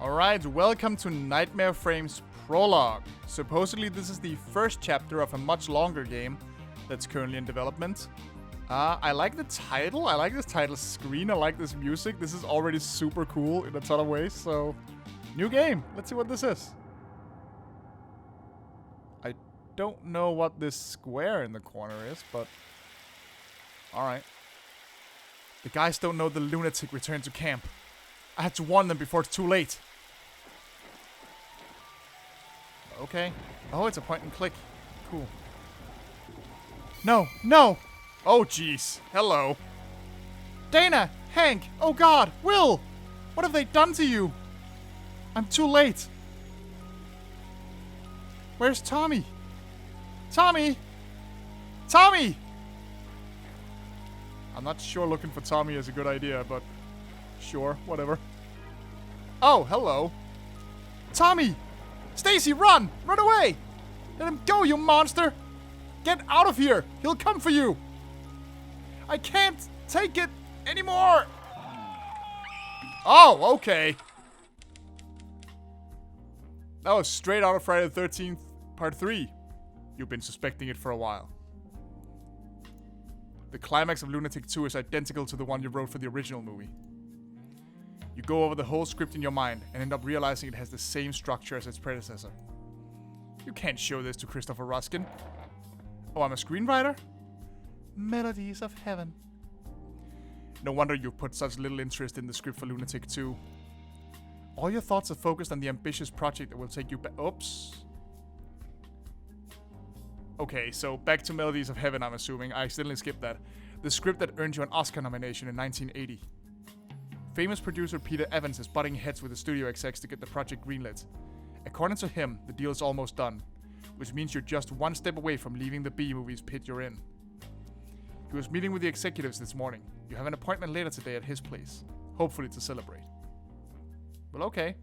Alright, welcome to Nightmare Frames Prologue. Supposedly this is the first chapter of a much longer game that's currently in development. I like the title, I like this title screen, I like this music. This is already super cool in a ton of ways, so... New game, let's see what this is. I don't know what this square in the corner is, but... Alright. The guys don't know the lunatic returned to camp. I had to warn them before it's too late. Okay. Oh, it's a point and click. Cool. No! No! Oh, jeez. Hello. Dana! Hank! Oh, God! Will! What have they done to you? I'm too late. Where's Tommy? Tommy! Tommy! I'm not sure looking for Tommy is a good idea, but... Sure, whatever. Oh, hello. Tommy! Stacy, run! Run away! Let him go, you monster! Get out of here! He'll come for you! I can't take it anymore! Oh, okay. That was straight out of Friday the 13th, Part 3. You've been suspecting it for a while. The climax of Lunatic 2 is identical to the one you wrote for the original movie. You go over the whole script in your mind and end up realizing it has the same structure as its predecessor. You can't show this to Christopher Ruskin. Oh, I'm a screenwriter? Melodies of Heaven. No wonder you put such little interest in the script for Lunatic 2. All your thoughts are focused on the ambitious project that will take you back. Oops. Okay, so back to Melodies of Heaven, I'm assuming. I accidentally skipped that. The script that earned you an Oscar nomination in 1980. Famous producer Peter Evans is butting heads with the studio execs to get the project greenlit. According to him, the deal is almost done, which means you're just one step away from leaving the B-movies pit you're in. He was meeting with the executives this morning. You have an appointment later today at his place, hopefully to celebrate. Well, okay.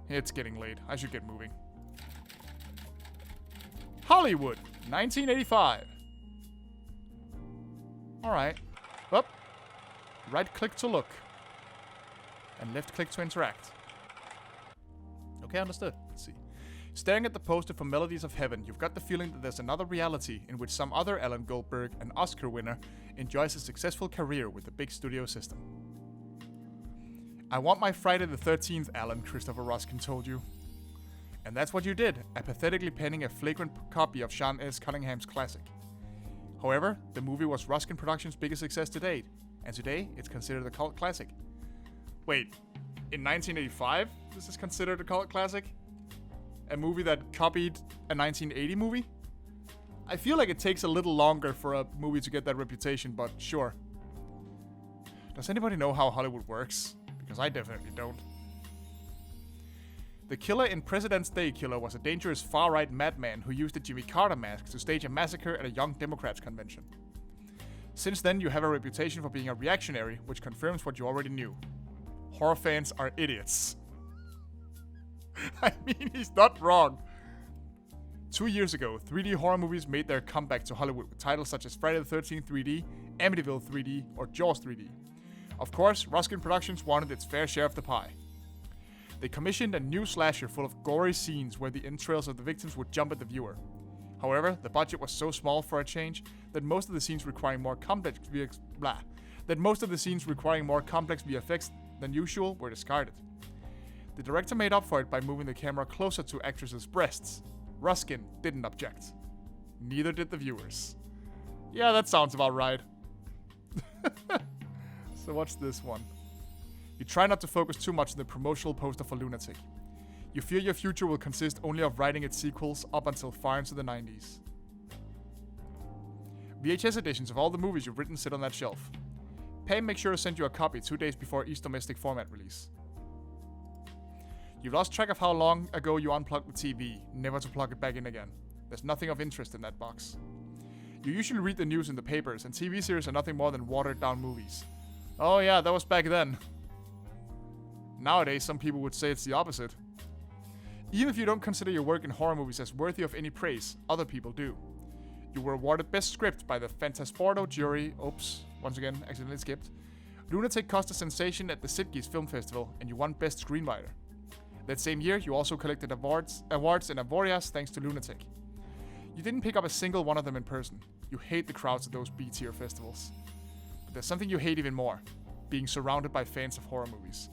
It's getting late. I should get moving. Hollywood, 1985. Alright. Up. Right click to look. And left click to interact. Okay, understood. Let's see. Staring at the poster for Melodies of Heaven, you've got the feeling that there's another reality in which some other Alan Goldberg, an Oscar winner, enjoys a successful career with the big studio system. I want my Friday the 13th, Alan, Christopher Ruskin told you. And that's what you did, apathetically penning a flagrant copy of Sean S. Cunningham's classic. However, the movie was Ruskin Productions' biggest success to date, and today it's considered a cult classic. Wait, in 1985, this is considered a cult classic? A movie that copied a 1980 movie? I feel like it takes a little longer for a movie to get that reputation, but sure. Does anybody know how Hollywood works? Because I definitely don't. The killer in President's Day Killer was a dangerous far-right madman who used a Jimmy Carter mask to stage a massacre at a Young Democrats convention. Since then, you have a reputation for being a reactionary, which confirms what you already knew. Horror fans are idiots. I mean, he's not wrong. 2 years ago, 3D horror movies made their comeback to Hollywood with titles such as Friday the 13th 3D, Amityville 3D, or Jaws 3D. Of course, Ruskin Productions wanted its fair share of the pie. They commissioned a new slasher full of gory scenes where the entrails of the victims would jump at the viewer. However, the budget was so small for a change that most of the scenes requiring more complex VFX than usual were discarded. The director made up for it by moving the camera closer to actresses' breasts. Ruskin didn't object. Neither did the viewers. Yeah, that sounds about right. So what's this one? You try not to focus too much on the promotional poster for Lunatic. You fear your future will consist only of writing its sequels up until far into the 90s. VHS editions of all the movies you've written sit on that shelf. Pam makes sure to send you a copy 2 days before East Domestic format release. You've lost track of how long ago you unplugged the TV, never to plug it back in again. There's nothing of interest in that box. You usually read the news in the papers, and TV series are nothing more than watered down movies. Oh yeah, that was back then. Nowadays, some people would say it's the opposite. Even if you don't consider your work in horror movies as worthy of any praise, other people do. You were awarded Best Script by the Fantasporto jury. Oops, once again, accidentally skipped. Lunatic cost a sensation at the Sitges Film Festival, and you won Best Screenwriter. That same year, you also collected awards in Avoriaz thanks to Lunatic. You didn't pick up a single one of them in person. You hate the crowds at those B-tier festivals. But there's something you hate even more. Being surrounded by fans of horror movies.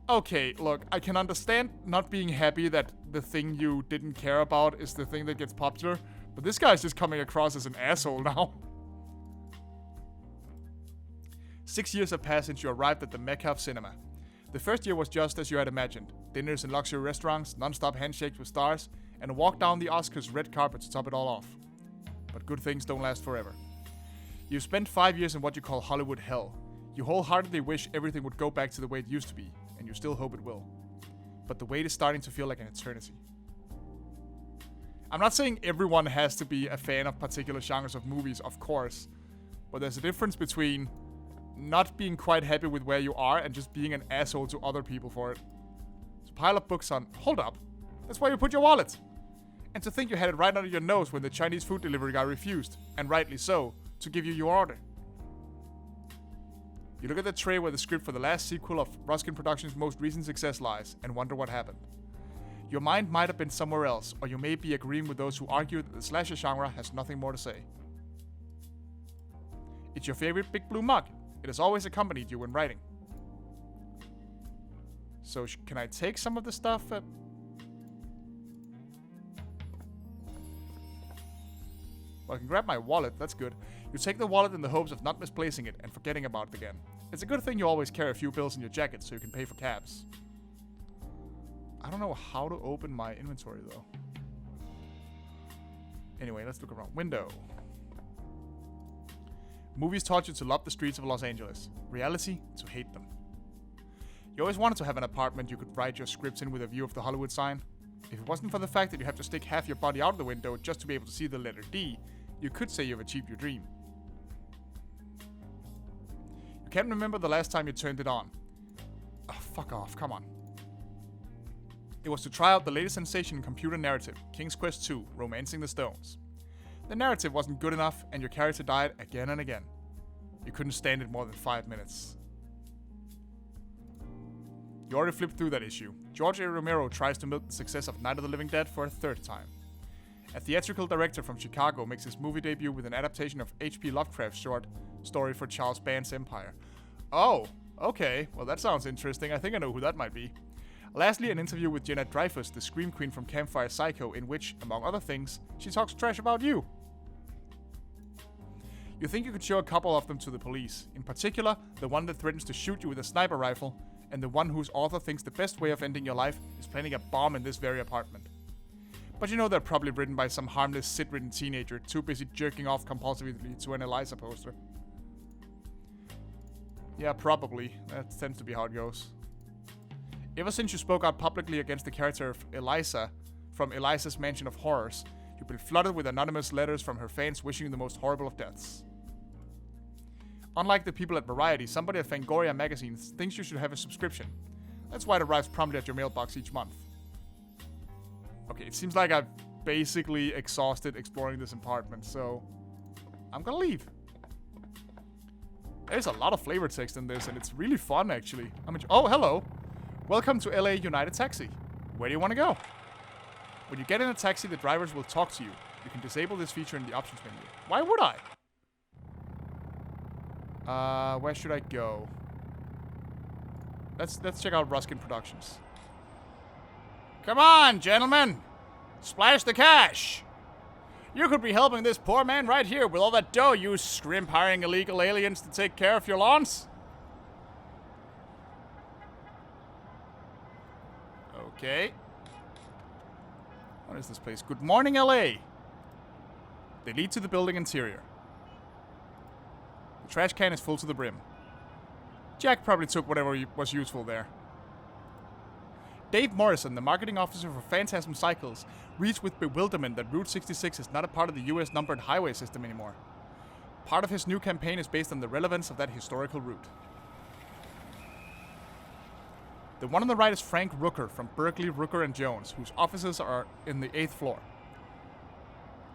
Okay, look, I can understand not being happy that the thing you didn't care about is the thing that gets popular, but this guy's just coming across as an asshole now. 6 years have passed since you arrived at the Mecca of cinema. The first year was just as you had imagined. Dinners in luxury restaurants, non-stop handshakes with stars, and a walk down the Oscars red carpet to top it all off. But good things don't last forever. You've spent 5 years in what you call Hollywood hell. You wholeheartedly wish everything would go back to the way it used to be, and you still hope it will. But the wait is starting to feel like an eternity. I'm not saying everyone has to be a fan of particular genres of movies, of course, but there's a difference between not being quite happy with where you are and just being an asshole to other people for it. So pile up books on... Hold up. That's where you put your wallet. And to think you had it right under your nose when the Chinese food delivery guy refused, and rightly so, to give you your order. You look at the tray where the script for the last sequel of Ruskin Productions' most recent success lies, and wonder what happened. Your mind might have been somewhere else, or you may be agreeing with those who argue that the slasher genre has nothing more to say. It's your favorite big blue mug. It has always accompanied you when writing. So, can I take some of the stuff? Well, I can grab my wallet, that's good. You take the wallet in the hopes of not misplacing it and forgetting about it again. It's a good thing you always carry a few bills in your jacket so you can pay for cabs. I don't know how to open my inventory though. Anyway, let's look around. Window. Movies taught you to love the streets of Los Angeles. Reality, to hate them. You always wanted to have an apartment you could write your scripts in with a view of the Hollywood sign. If it wasn't for the fact that you have to stick half your body out of the window just to be able to see the letter D, you could say you've achieved your dream. You can't remember the last time you turned it on. Oh, fuck off, come on. It was to try out the latest sensation in computer narrative, King's Quest II, Romancing the Stones. The narrative wasn't good enough, and your character died again and again. You couldn't stand it more than 5 minutes. You already flipped through that issue. George A. Romero tries to milk the success of Night of the Living Dead for a third time. A theatrical director from Chicago makes his movie debut with an adaptation of H.P. Lovecraft's short story for Charles Band's Empire. Oh, okay. Well, that sounds interesting. I think I know who that might be. Lastly, an interview with Jenna Dreyfuss, the Scream Queen from Campfire Psycho, in which, among other things, she talks trash about you. You think you could show a couple of them to the police. In particular, the one that threatens to shoot you with a sniper rifle, and the one whose author thinks the best way of ending your life is planting a bomb in this very apartment. But you know they're probably written by some harmless, sit-ridden teenager too busy jerking off compulsively to an Eliza poster. Yeah, probably. That tends to be how it goes. Ever since you spoke out publicly against the character of Eliza from Eliza's Mansion of Horrors, you've been flooded with anonymous letters from her fans wishing you the most horrible of deaths. Unlike the people at Variety, somebody at Fangoria magazine thinks you should have a subscription. That's why it arrives promptly at your mailbox each month. Okay, it seems like I've basically exhausted exploring this apartment, so I'm gonna leave. There's a lot of flavor text in this, and it's really fun, actually. Oh, hello. Welcome to LA United Taxi. Where do you want to go? When you get in a taxi, the drivers will talk to you. You can disable this feature in the options menu. Why would I? Where should I go? Let's check out Ruskin Productions. Come on, gentlemen! Splash the cash! You could be helping this poor man right here with all that dough you scrimp hiring illegal aliens to take care of your lawns. Okay. What is this place? Good morning, LA! They lead to the building interior. The trash can is full to the brim. Jack probably took whatever was useful there. Dave Morrison, the marketing officer for Phantasm Cycles, reads with bewilderment that Route 66 is not a part of the US numbered highway system anymore. Part of his new campaign is based on the relevance of that historical route. The one on the right is Frank Rooker from Berkeley, Rooker & Jones, whose offices are in the 8th floor.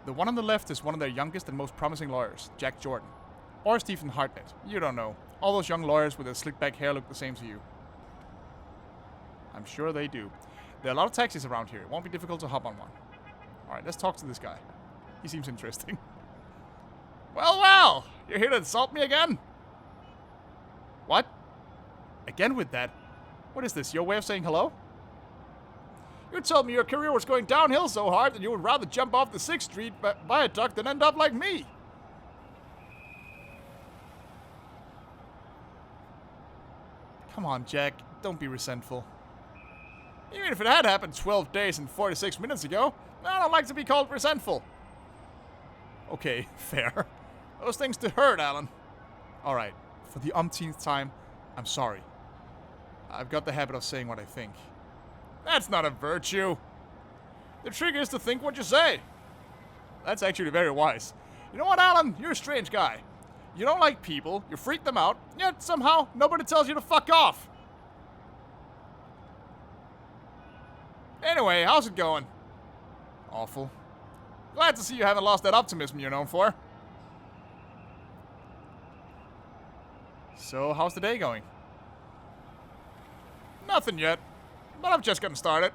The one on the left is one of their youngest and most promising lawyers, Jack Jordan. Or Stephen Hartnett. You don't know. All those young lawyers with their slick back hair look the same to you. I'm sure they do. There are a lot of taxis around here. It won't be difficult to hop on one. Alright, let's talk to this guy. He seems interesting. Well, well! You're here to insult me again? What? Again with that? What is this, your way of saying hello? You told me your career was going downhill so hard that you would rather jump off the 6th Street viaduct than end up like me. Come on, Jack. Don't be resentful. Even if it had happened 12 days and 46 minutes ago, I don't like to be called resentful. Okay, fair. Those things do hurt, Alan. Alright, for the umpteenth time, I'm sorry. I've got the habit of saying what I think. That's not a virtue. The trick is to think what you say. That's actually very wise. You know what, Alan? You're a strange guy. You don't like people, you freak them out, yet somehow nobody tells you to fuck off. Anyway, how's it going? Awful. Glad to see you haven't lost that optimism you're known for. So, how's the day going? Nothing yet, but I've just gotten started.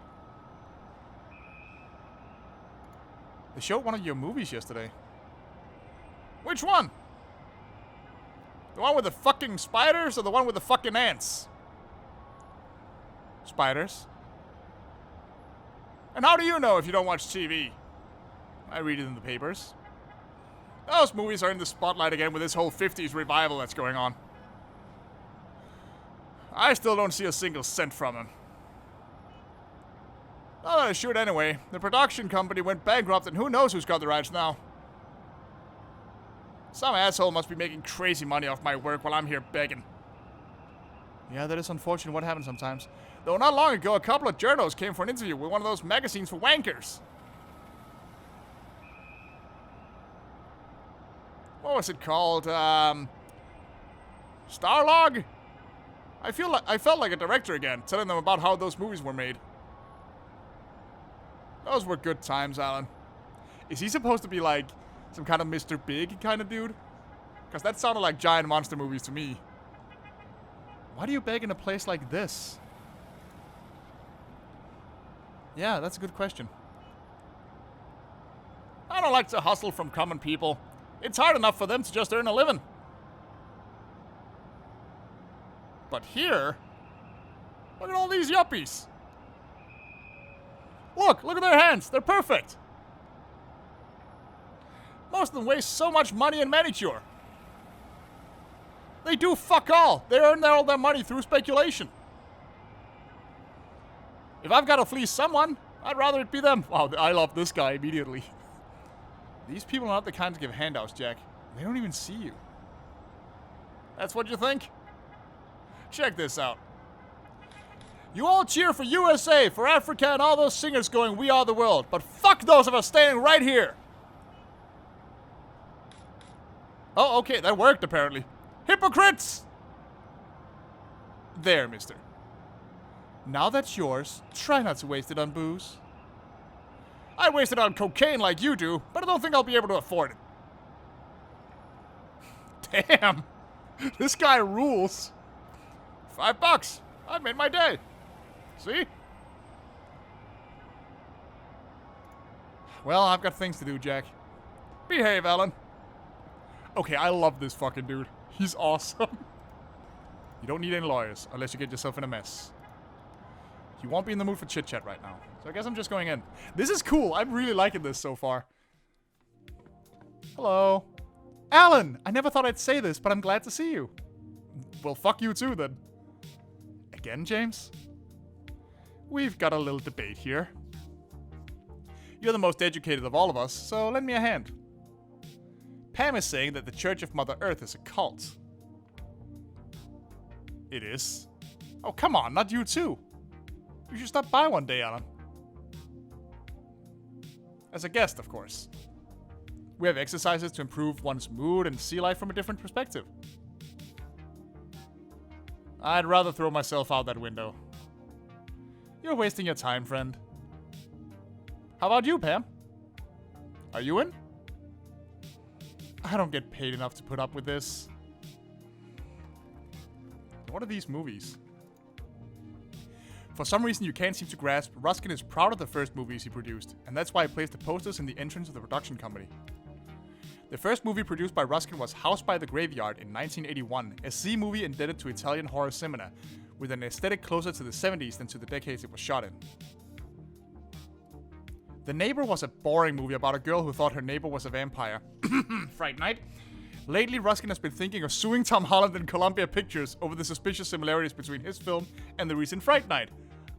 They showed one of your movies yesterday. Which one? The one with the fucking spiders or the one with the fucking ants? Spiders. And how do you know if you don't watch TV? I read it in the papers. Those movies are in the spotlight again with this whole 50s revival that's going on. I still don't see a single cent from them. Not that I should anyway. The production company went bankrupt and who knows who's got the rights now. Some asshole must be making crazy money off my work while I'm here begging. Yeah, that is unfortunate what happens sometimes. Though not long ago, a couple of journos came for an interview with one of those magazines for wankers. What was it called? Starlog? I felt like a director again, telling them about how those movies were made. Those were good times, Alan. Is he supposed to be like some kind of Mr. Big kind of dude? Because that sounded like giant monster movies to me. Why do you beg in a place like this? Yeah, that's a good question. I don't like to hustle from common people. It's hard enough for them to just earn a living. But here, look at all these yuppies. Look at their hands. They're perfect. Most of them waste so much money in manicure. They do fuck all. They earn all their money through speculation. If I've got to fleece someone, I'd rather it be them. Wow, I love this guy immediately. These people are not the kind to give handouts, Jack. They don't even see you. That's what you think? Check this out. You all cheer for USA, for Africa, and all those singers going, "We are the world." But fuck those of us standing right here. Oh, okay, that worked apparently. Hypocrites! There, mister. Now that's yours, try not to waste it on booze. I waste it on cocaine like you do, but I don't think I'll be able to afford it. Damn. This guy rules. $5. I've made my day. See? Well, I've got things to do, Jack. Behave, Alan. Okay, I love this fucking dude. He's awesome. You don't need any lawyers, unless you get yourself in a mess. You won't be in the mood for chit-chat right now. So I guess I'm just going in. This is cool. I'm really liking this so far. Hello. Alan! I never thought I'd say this, but I'm glad to see you. Well, fuck you too, then. Again, James? We've got a little debate here. You're the most educated of all of us, so lend me a hand. Pam is saying that the Church of Mother Earth is a cult. It is. Oh, come on, not you too. You should stop by one day, Alan. As a guest, of course. We have exercises to improve one's mood and see life from a different perspective. I'd rather throw myself out that window. You're wasting your time, friend. How about you, Pam? Are you in? I don't get paid enough to put up with this. What are these movies? For some reason you can't seem to grasp, Ruskin is proud of the first movies he produced, and that's why he placed the posters in the entrance of the production company. The first movie produced by Ruskin was House by the Graveyard in 1981, a C movie indebted to Italian horror cinema, with an aesthetic closer to the 70s than to the decades it was shot in. The Neighbor was a boring movie about a girl who thought her neighbor was a vampire. Fright Night. Lately, Ruskin has been thinking of suing Tom Holland and Columbia Pictures over the suspicious similarities between his film and the recent Fright Night.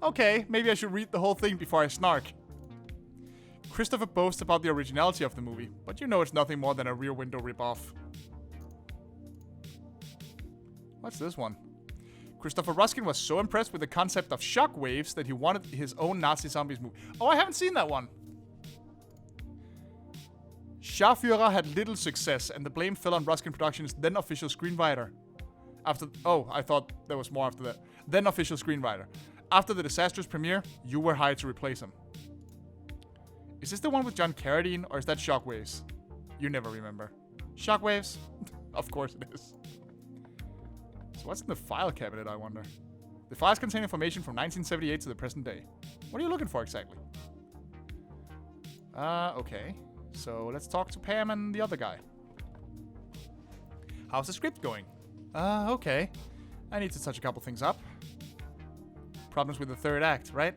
Okay, maybe I should read the whole thing before I snark. Christopher boasts about the originality of the movie, but you know it's nothing more than a Rear Window ripoff. What's this one? Christopher Ruskin was so impressed with the concept of shock waves that he wanted his own Nazi zombies movie. Oh, I haven't seen that one. Scharführer had little success, and the blame fell on Ruskin Productions' then official screenwriter. I thought there was more after that. Then official screenwriter. After the disastrous premiere, you were hired to replace him. Is this the one with John Carradine, or is that Shockwaves? You never remember. Shockwaves? Of course it is. So what's in the file cabinet, I wonder? The files contain information from 1978 to the present day. What are you looking for exactly? Okay. So let's talk to Pam and the other guy. How's the script going? Okay. I need to touch a couple things up. Problems with the third act, right?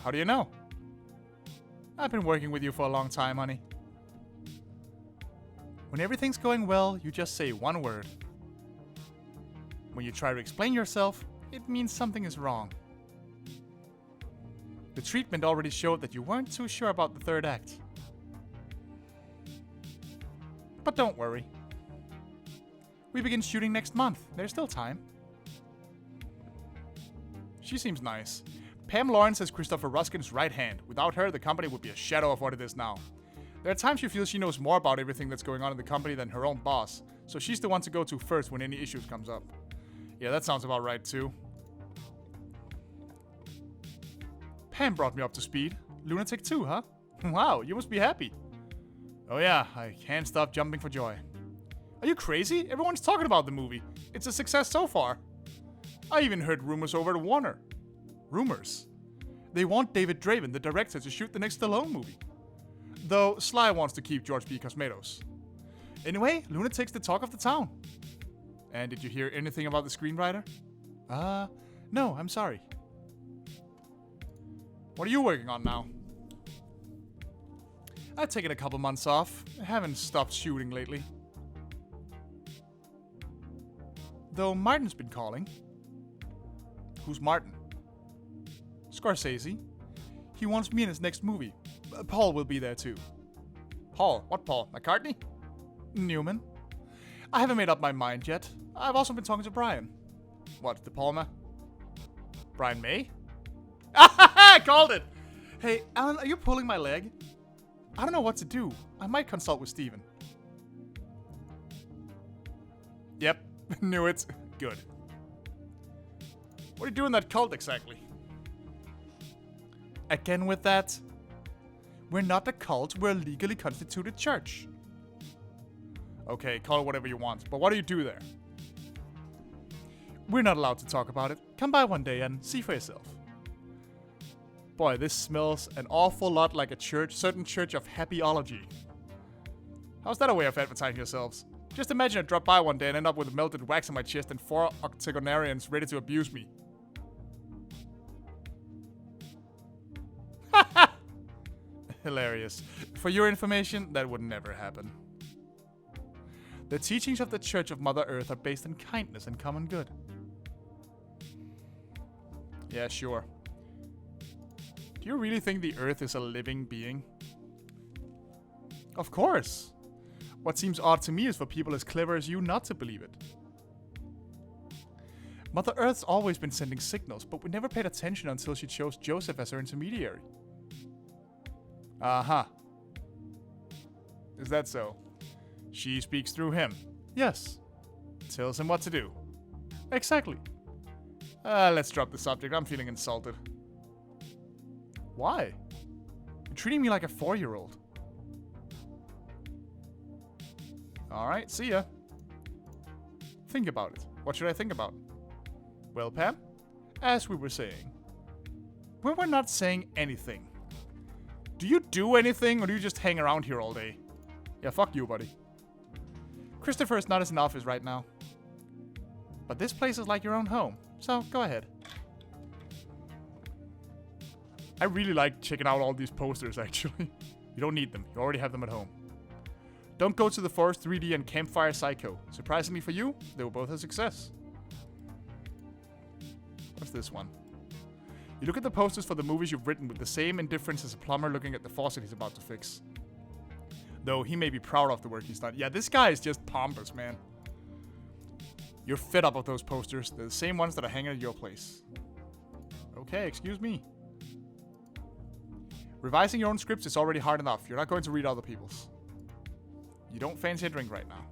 How do you know? I've been working with you for a long time, honey. When everything's going well, you just say one word. When you try to explain yourself, it means something is wrong. The treatment already showed that you weren't too sure about the third act. But don't worry. We begin shooting next month. There's still time. She seems nice. Pam Lawrence is Christopher Ruskin's right hand. Without her, the company would be a shadow of what it is now. There are times she feels she knows more about everything that's going on in the company than her own boss, so she's the one to go to first when any issues comes up. Yeah, that sounds about right too. Pam brought me up to speed. Lunatic 2, huh? Wow, you must be happy. Oh yeah, I can't stop jumping for joy. Are you crazy? Everyone's talking about the movie. It's a success so far. I even heard rumors over at Warner. Rumors? They want David Draven, the director, to shoot the next Stallone movie. Though Sly wants to keep George B. Cosmatos. Anyway, Lunatic's the talk of the town. And did you hear anything about the screenwriter? No, I'm sorry. What are you working on now? I've taken a couple months off. I haven't stopped shooting lately. Though Martin's been calling. Who's Martin? Scorsese. He wants me in his next movie. Paul will be there too. Paul? What Paul? McCartney? Newman. I haven't made up my mind yet. I've also been talking to Brian. What, De Palma? Brian May? I called it! Hey, Alan, are you pulling my leg? I don't know what to do. I might consult with Steven. Yep, knew it. Good. What are you doing in that cult exactly? Again with that? We're not a cult, we're a legally constituted church. Okay, call it whatever you want, but what do you do there? We're not allowed to talk about it. Come by one day and see for yourself. Boy, this smells an awful lot like a certain church of happyology. How's that a way of advertising yourselves? Just imagine I drop by one day and end up with melted wax on my chest and 4 octogenarians ready to abuse me. Hilarious. For your information, that would never happen. The teachings of the Church of Mother Earth are based on kindness and common good. Yeah, sure. Do you really think the Earth is a living being? Of course. What seems odd to me is for people as clever as you not to believe it. Mother Earth's always been sending signals, but we never paid attention until she chose Joseph as her intermediary. Uh-huh. Is that so? She speaks through him. Yes. Tells him what to do. Exactly. Let's drop the subject. I'm feeling insulted. Why? You're treating me like a 4-year-old. Alright, see ya. Think about it. What should I think about? Well, Pam, as we were saying. We were not saying anything. Do you do anything, or do you just hang around here all day? Yeah, fuck you, buddy. Christopher is not in his office right now. But this place is like your own home, so go ahead. I really like checking out all these posters, actually. You don't need them. You already have them at home. Don't Go to the Forest 3D and Campfire Psycho. Surprisingly for you, they were both a success. What's this one? You look at the posters for the movies you've written with the same indifference as a plumber looking at the faucet he's about to fix. Though he may be proud of the work he's done. Yeah, this guy is just pompous, man. You're fed up of those posters. They're the same ones that are hanging at your place. Okay, excuse me. Revising your own scripts is already hard enough. You're not going to read other people's. You don't fancy a drink right now.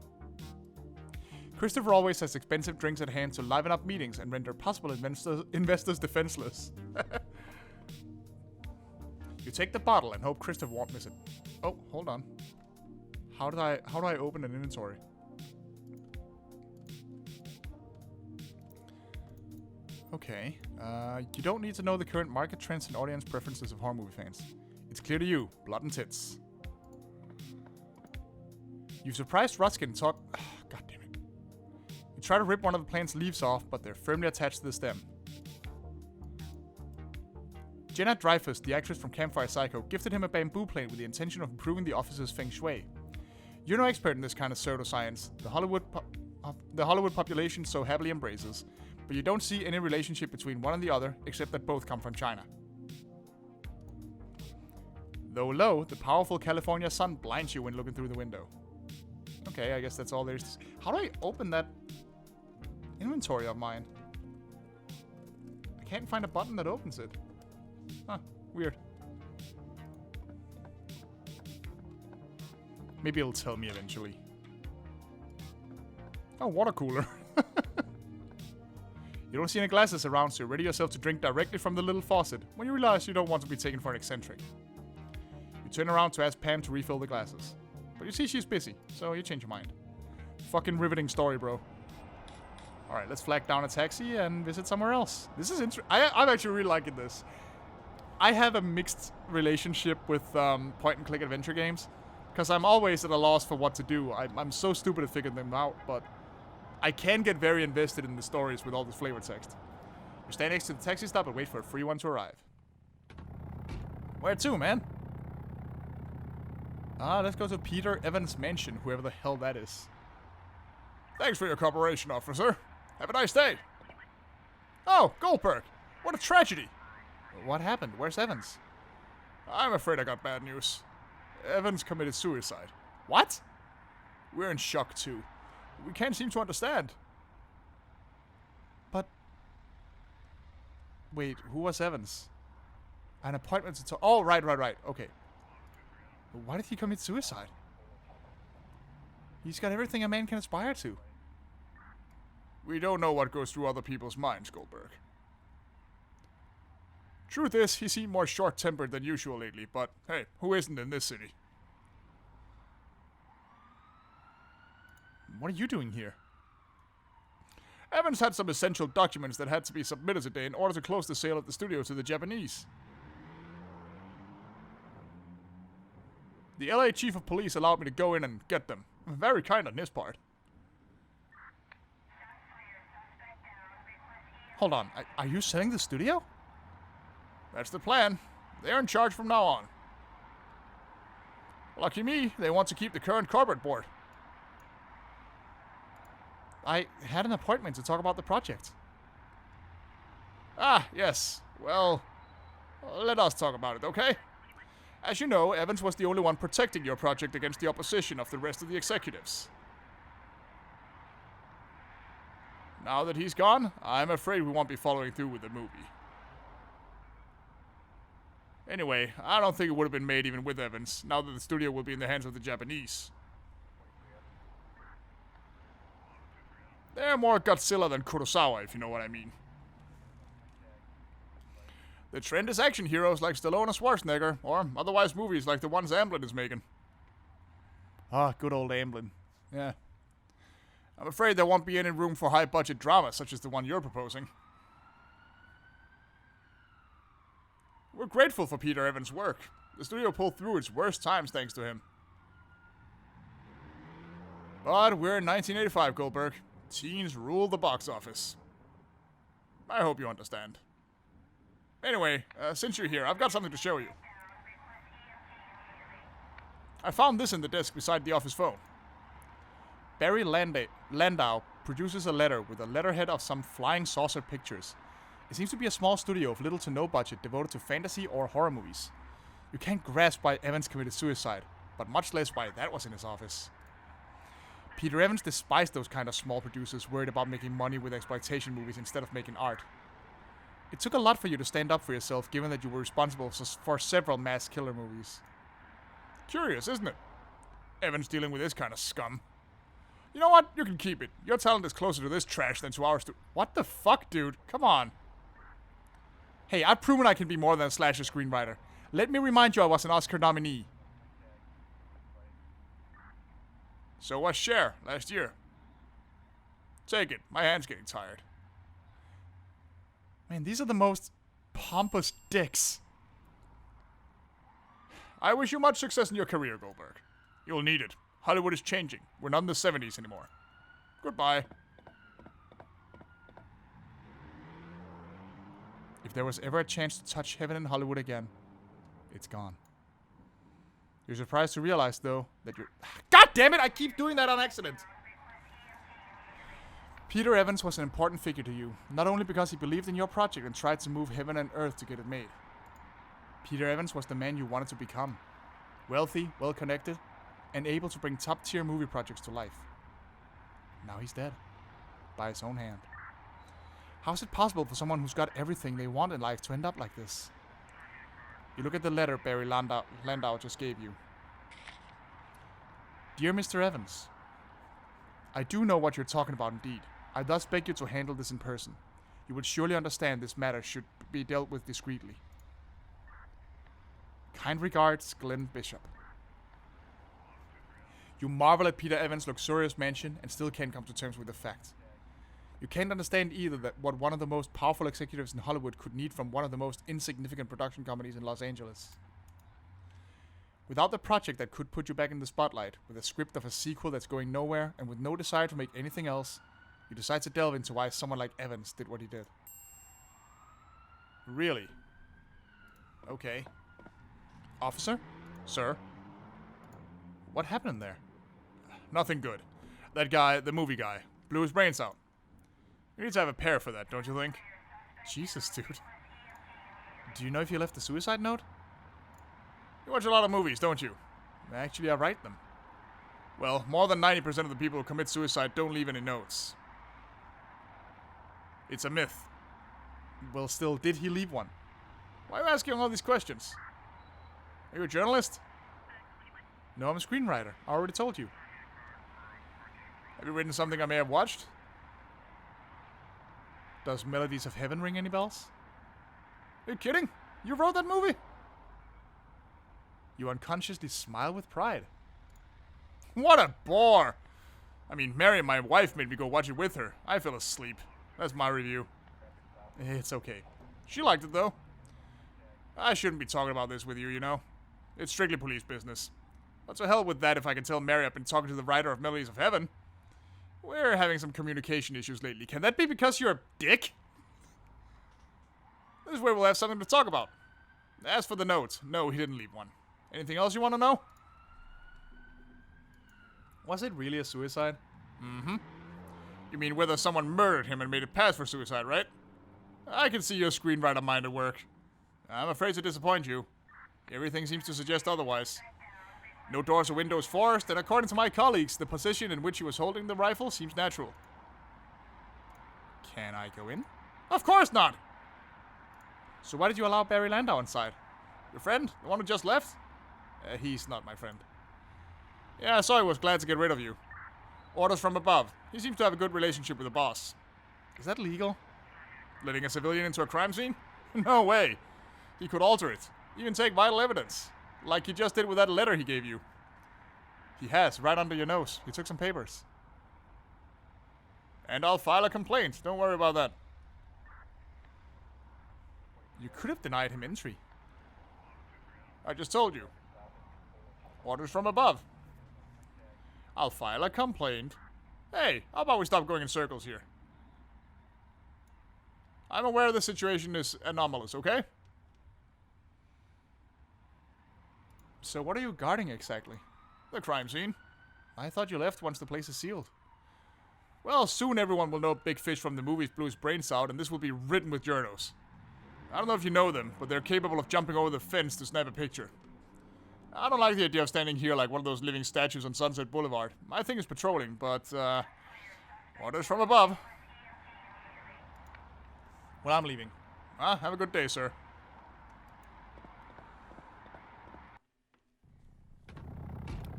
Christopher always has expensive drinks at hand to liven up meetings and render possible investors defenseless. You take the bottle and hope Christopher won't miss it. Oh, hold on. How do I open an inventory? Okay. You don't need to know the current market trends and audience preferences of horror movie fans. It's clear to you. Blood and tits. You've surprised Ruskin talk... God damn it. You try to rip one of the plant's leaves off, but they're firmly attached to the stem. Jenna Dreyfus, the actress from Campfire Psycho, gifted him a bamboo plant with the intention of improving the office's feng shui. You're no expert in this kind of pseudoscience. The Hollywood population so happily embraces, but you don't see any relationship between one and the other, except that both come from China. Though low, the powerful California sun blinds you when looking through the window. Okay, I guess that's all there is. How do I open that inventory of mine? I can't find a button that opens it. Huh, weird. Maybe it'll tell me eventually. Oh, water cooler. You don't see any glasses around, so you ready yourself to drink directly from the little faucet when you realize you don't want to be taken for an eccentric. You turn around to ask Pam to refill the glasses. But you see she's busy, so you change your mind. Fucking riveting story, bro. Alright, let's flag down a taxi and visit somewhere else. This is interesting. I'm actually really liking this. I have a mixed relationship with point-and-click adventure games. Because I'm always at a loss for what to do. I'm so stupid at figuring them out, but I can get very invested in the stories with all this flavor text. You stay next to the taxi stop and wait for a free one to arrive. Where to, man? Let's go to Peter Evans' mansion, whoever the hell that is. Thanks for your cooperation, officer. Have a nice day. Oh, Goldberg. What a tragedy. What happened? Where's Evans? I'm afraid I got bad news. Evans committed suicide. What? We're in shock, too. We can't seem to understand. But... Wait, who was Evans? An appointment to talk... Oh, right. Okay. Why did he commit suicide? He's got everything a man can aspire to. We don't know what goes through other people's minds, Goldberg. Truth is, he seemed more short-tempered than usual lately, but hey, who isn't in this city? What are you doing here? Evans had some essential documents that had to be submitted today in order to close the sale of the studio to the Japanese. The LA Chief of Police allowed me to go in and get them. Very kind on his part. Hold on, are you selling the studio? That's the plan. They're in charge from now on. Lucky me, they want to keep the current corporate board. I had an appointment to talk about the project. Ah, yes. Well, let us talk about it, okay? As you know, Evans was the only one protecting your project against the opposition of the rest of the executives. Now that he's gone, I'm afraid we won't be following through with the movie. Anyway, I don't think it would have been made even with Evans, now that the studio will be in the hands of the Japanese. They're more Godzilla than Kurosawa, if you know what I mean. The trend is action heroes like Stallone and Schwarzenegger, or otherwise movies like the ones Amblin is making. Ah, good old Amblin. Yeah. I'm afraid there won't be any room for high-budget drama such as the one you're proposing. We're grateful for Peter Evans' work. The studio pulled through its worst times thanks to him. But we're in 1985, Goldberg. Teens rule the box office. I hope you understand. Anyway, since you're here, I've got something to show you. I found this in the desk beside the office phone. Barry Landau produces a letter with a letterhead of some flying saucer pictures. It seems to be a small studio of little to no budget devoted to fantasy or horror movies. You can't grasp why Evans committed suicide, but much less why that was in his office. Peter Evans despised those kind of small producers worried about making money with exploitation movies instead of making art. It took a lot for you to stand up for yourself, given that you were responsible for several mass killer movies. Curious, isn't it? Evans dealing with this kind of scum. You know what? You can keep it. Your talent is closer to this trash than to ours. What the fuck, dude? Come on. Hey, I've proven I can be more than a slasher screenwriter. Let me remind you I was an Oscar nominee. So was Cher last year. Take it. My hand's getting tired. Man, these are the most pompous dicks. I wish you much success in your career, Goldberg. You'll need it. Hollywood is changing. We're not in the 70s anymore. Goodbye. If there was ever a chance to touch heaven in Hollywood again, it's gone. You're surprised to realize, though, that you're... God damn it! I keep doing that on accident! Peter Evans was an important figure to you, not only because he believed in your project and tried to move heaven and earth to get it made. Peter Evans was the man you wanted to become. Wealthy, well-connected, and able to bring top-tier movie projects to life. Now he's dead. By his own hand. How is it possible for someone who's got everything they want in life to end up like this? You look at the letter Barry Landau just gave you. Dear Mr. Evans, I do know what you're talking about indeed. I thus beg you to handle this in person. You would surely understand this matter should be dealt with discreetly. Kind regards, Glenn Bishop. You marvel at Peter Evans' luxurious mansion and still can't come to terms with the fact. You can't understand either that what one of the most powerful executives in Hollywood could need from one of the most insignificant production companies in Los Angeles. Without the project that could put you back in the spotlight, with a script of a sequel that's going nowhere, and with no desire to make anything else, you decide to delve into why someone like Evans did what he did. Really? Okay. Officer? Sir? What happened there? Nothing good. That guy, the movie guy, blew his brains out. You need to have a pair for that, don't you think? Jesus, dude. Do you know if he left a suicide note? You watch a lot of movies, don't you? Actually, I write them. Well, more than 90% of the people who commit suicide don't leave any notes. It's a myth. Well, still, did he leave one? Why are you asking all these questions? Are you a journalist? No, I'm a screenwriter. I already told you. Have you written something I may have watched? Does Melodies of Heaven ring any bells? Are you kidding? You wrote that movie? You unconsciously smile with pride. What a bore! I mean, Mary, my wife, made me go watch it with her. I fell asleep. That's my review. It's okay. She liked it, though. I shouldn't be talking about this with you, you know. It's strictly police business. But to hell with that if I can tell Mary I've been talking to the writer of Melodies of Heaven. We're having some communication issues lately. Can that be because you're a dick? This is where we'll have something to talk about. As for the note, no, he didn't leave one. Anything else you want to know? Was it really a suicide? Mm-hmm. You mean whether someone murdered him and made it pass for suicide, right? I can see your screenwriter mind at work. I'm afraid to disappoint you. Everything seems to suggest otherwise. No doors or windows forced, and according to my colleagues, the position in which he was holding the rifle seems natural. Can I go in? Of course not! So why did you allow Barry Landau inside? Your friend? The one who just left? He's not my friend. Yeah, I saw he was glad to get rid of you. Orders from above. He seems to have a good relationship with the boss. Is that legal? Letting a civilian into a crime scene? No way. He could alter it. Even take vital evidence. Like he just did with that letter he gave you. He has, right under your nose. He took some papers. And I'll file a complaint. Don't worry about that. You could have denied him entry. I just told you. Orders from above. I'll file a complaint. Hey, how about we stop going in circles here? I'm aware the situation is anomalous, okay? So what are you guarding exactly? The crime scene. I thought you left once the place is sealed. Well, soon everyone will know Big Fish from the movies blew his brains out, and this will be written with journos. I don't know if you know them, but they're capable of jumping over the fence to snap a picture. I don't like the idea of standing here like one of those living statues on Sunset Boulevard. My thing is patrolling, but, orders from above. Well, I'm leaving. Have a good day, sir.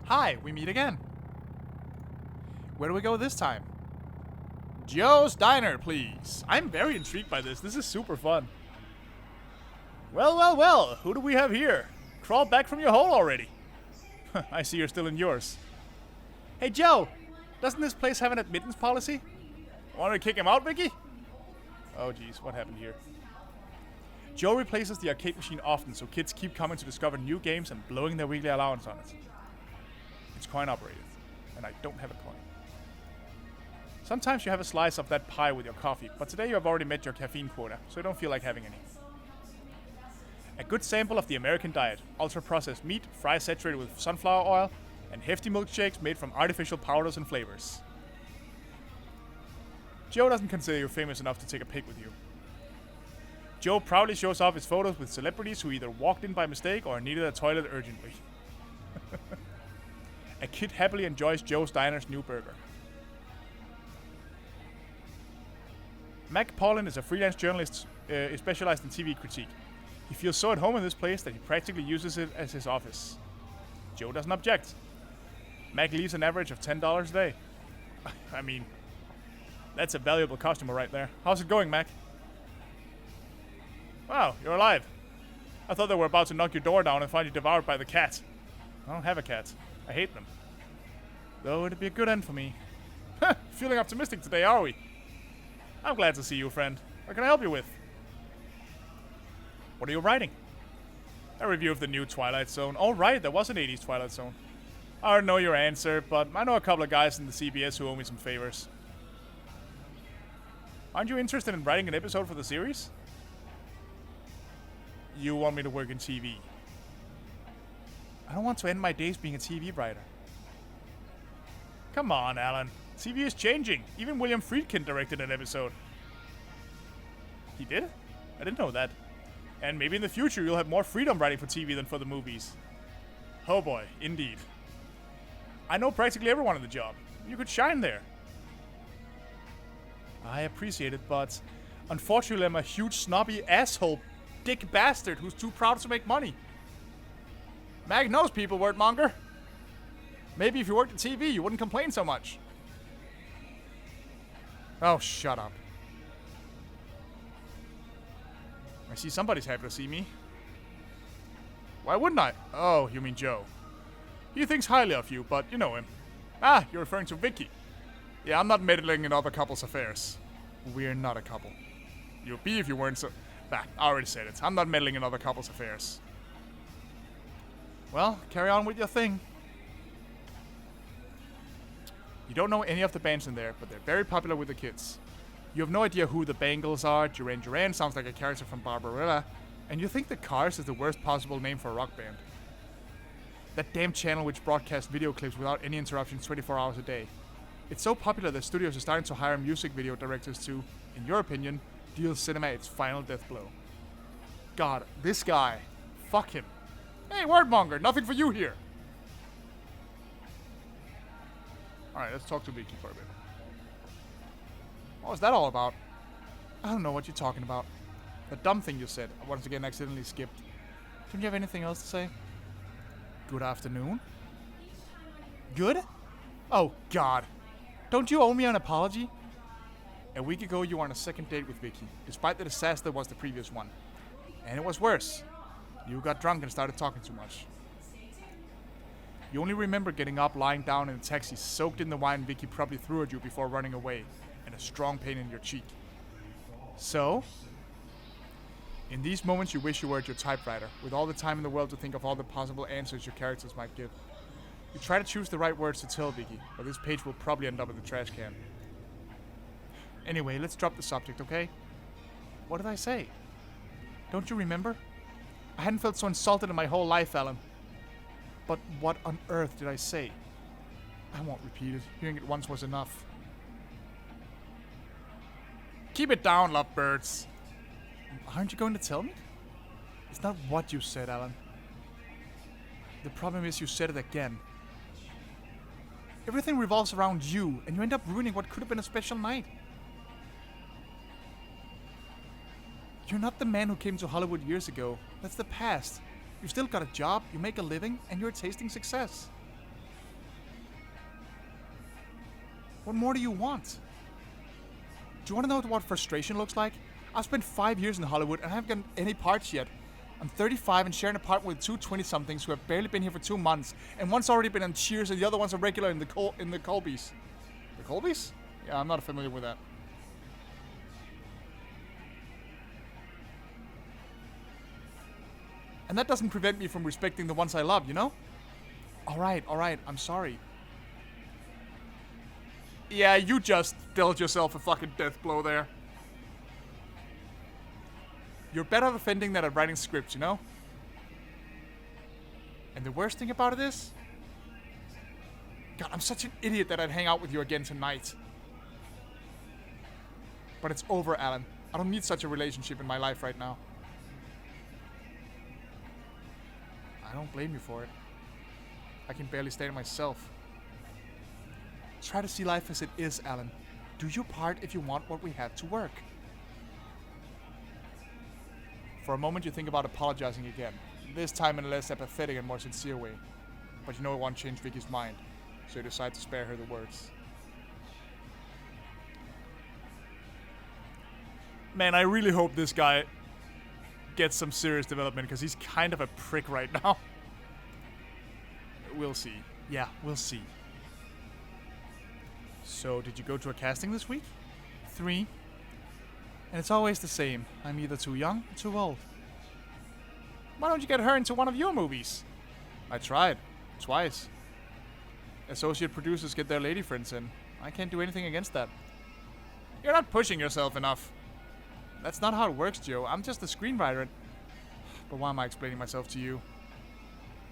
Hi, we meet again. Where do we go this time? Joe's Diner, please. I'm very intrigued by this. This is super fun. Well, well, well. Who do we have here? Crawl back from your hole already. I see you're still in yours. Hey, Joe. Doesn't this place have an admittance policy? Want to kick him out, Vicky? Oh, geez. What happened here? Joe replaces the arcade machine often, so kids keep coming to discover new games and blowing their weekly allowance on it. It's coin-operated, and I don't have a coin. Sometimes you have a slice of that pie with your coffee, but today you have already met your caffeine quota, so I don't feel like having any. A good sample of the American diet: ultra-processed meat, fries saturated with sunflower oil, and hefty milkshakes made from artificial powders and flavors. Joe doesn't consider you famous enough to take a pic with you. Joe proudly shows off his photos with celebrities who either walked in by mistake or needed a toilet urgently. A kid happily enjoys Joe's Diner's new burger. Mac Paulin is a freelance journalist specialized in TV critique. He feels so at home in this place that he practically uses it as his office. Joe doesn't object. Mac leaves an average of $10 a day. I mean, that's a valuable customer right there. How's it going, Mac? Wow, you're alive. I thought they were about to knock your door down and find you devoured by the cat. I don't have a cat. I hate them. Though it'd be a good end for me. Feeling optimistic today, are we? I'm glad to see you, friend. What can I help you with? What are you writing? A review of the new Twilight Zone. Oh, right, there was an 80s Twilight Zone. I already know your answer, but I know a couple of guys in the CBS who owe me some favors. Aren't you interested in writing an episode for the series? You want me to work in TV. I don't want to end my days being a TV writer. Come on, Alan. TV is changing. Even William Friedkin directed an episode. He did? I didn't know that. And maybe in the future you'll have more freedom writing for TV than for the movies. Oh boy, indeed. I know practically everyone in the job. You could shine there. I appreciate it, but unfortunately I'm a huge snobby asshole dick bastard who's too proud to make money. Mag knows people, wordmonger. Maybe if you worked at TV, you wouldn't complain so much. Oh, shut up. I see somebody's happy to see me. Why wouldn't I? Oh, you mean Joe. He thinks highly of you, but you know him. Ah, you're referring to Vicky. Yeah, I'm not meddling in other couples' affairs. We're not a couple. You'd be if you weren't so... Bah, I already said it. I'm not meddling in other couples' affairs. Well, carry on with your thing. You don't know any of the bands in there, but they're very popular with the kids. You have no idea who the Bangles are. Duran Duran sounds like a character from Barbarella. And you think the Cars is the worst possible name for a rock band. That damn channel which broadcasts video clips without any interruptions 24 hours a day. It's so popular that studios are starting to hire music video directors to, in your opinion, deal cinema its final death blow. God, this guy. Fuck him. Hey, wordmonger, nothing for you here. Alright, let's talk to Vicky for a bit. What was that all about? I don't know what you're talking about. The dumb thing you said, I once again accidentally skipped. Don't you have anything else to say? Good afternoon? Good? Oh, God. Don't you owe me an apology? A week ago, you were on a second date with Vicky, despite the disaster that was the previous one. And it was worse. You got drunk and started talking too much. You only remember getting up, lying down in a taxi, soaked in the wine Vicky probably threw at you before running away, and a strong pain in your cheek. So? In these moments, you wish you were at your typewriter, with all the time in the world to think of all the possible answers your characters might give. You try to choose the right words to tell Vicky, but this page will probably end up in the trash can. Anyway, let's drop the subject, okay? What did I say? Don't you remember? I hadn't felt so insulted in my whole life, Alan. But what on earth did I say? I won't repeat it. Hearing it once was enough. Keep it down, lovebirds. Aren't you going to tell me? It's not what you said, Alan. The problem is you said it again. Everything revolves around you, and you end up ruining what could have been a special night. You're not the man who came to Hollywood years ago. That's the past. You've still got a job, you make a living, and you're tasting success. What more do you want? Do you want to know what frustration looks like? I've spent 5 years in Hollywood and I haven't gotten any parts yet. I'm 35 and share an apartment with two 20-somethings who have barely been here for 2 months, and one's already been on Cheers and the other one's a regular in the Colbys. The Colbys? Yeah, I'm not familiar with that. And that doesn't prevent me from respecting the ones I love, you know? Alright, I'm sorry. Yeah, you just dealt yourself a fucking death blow there. You're better at offending than at writing scripts, you know? And the worst thing about it is... God, I'm such an idiot that I'd hang out with you again tonight. But it's over, Alan. I don't need such a relationship in my life right now. I don't blame you for it. I can barely stand it myself. Try to see life as it is, Alan. Do your part if you want what we have to work. For a moment you think about apologizing again, this time in a less apathetic and more sincere way. But you know it won't change Vicky's mind, so you decide to spare her the words. Man, I really hope this guy gets some serious development, because he's kind of a prick right now. We'll see. Yeah, we'll see. So, did you go to a casting this week? 3. And it's always the same. I'm either too young or too old. Why don't you get her into one of your movies? I tried. Twice. Associate producers get their lady friends in. I can't do anything against that. You're not pushing yourself enough. That's not how it works, Joe. I'm just a screenwriter. But why am I explaining myself to you?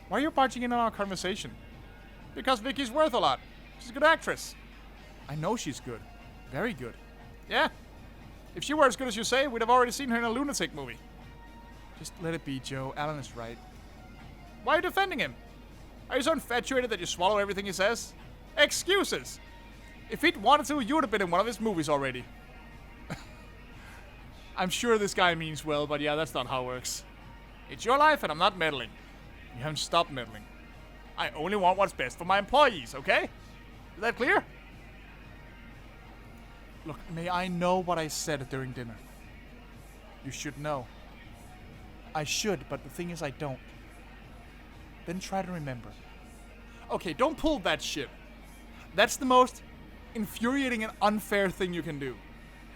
Why are you barging in on our conversation? Because Vicky's worth a lot. She's a good actress. I know she's good. Very good. Yeah. If she were as good as you say, we'd have already seen her in a lunatic movie. Just let it be, Joe. Alan is right. Why are you defending him? Are you so infatuated that you swallow everything he says? Excuses! If he'd wanted to, you would have been in one of his movies already. I'm sure this guy means well, but yeah, that's not how it works. It's your life and I'm not meddling. You haven't stopped meddling. I only want what's best for my employees, okay? Is that clear? Look, may I know what I said during dinner? You should know. I should, but the thing is I don't. Then try to remember. Okay, don't pull that shit. That's the most infuriating and unfair thing you can do.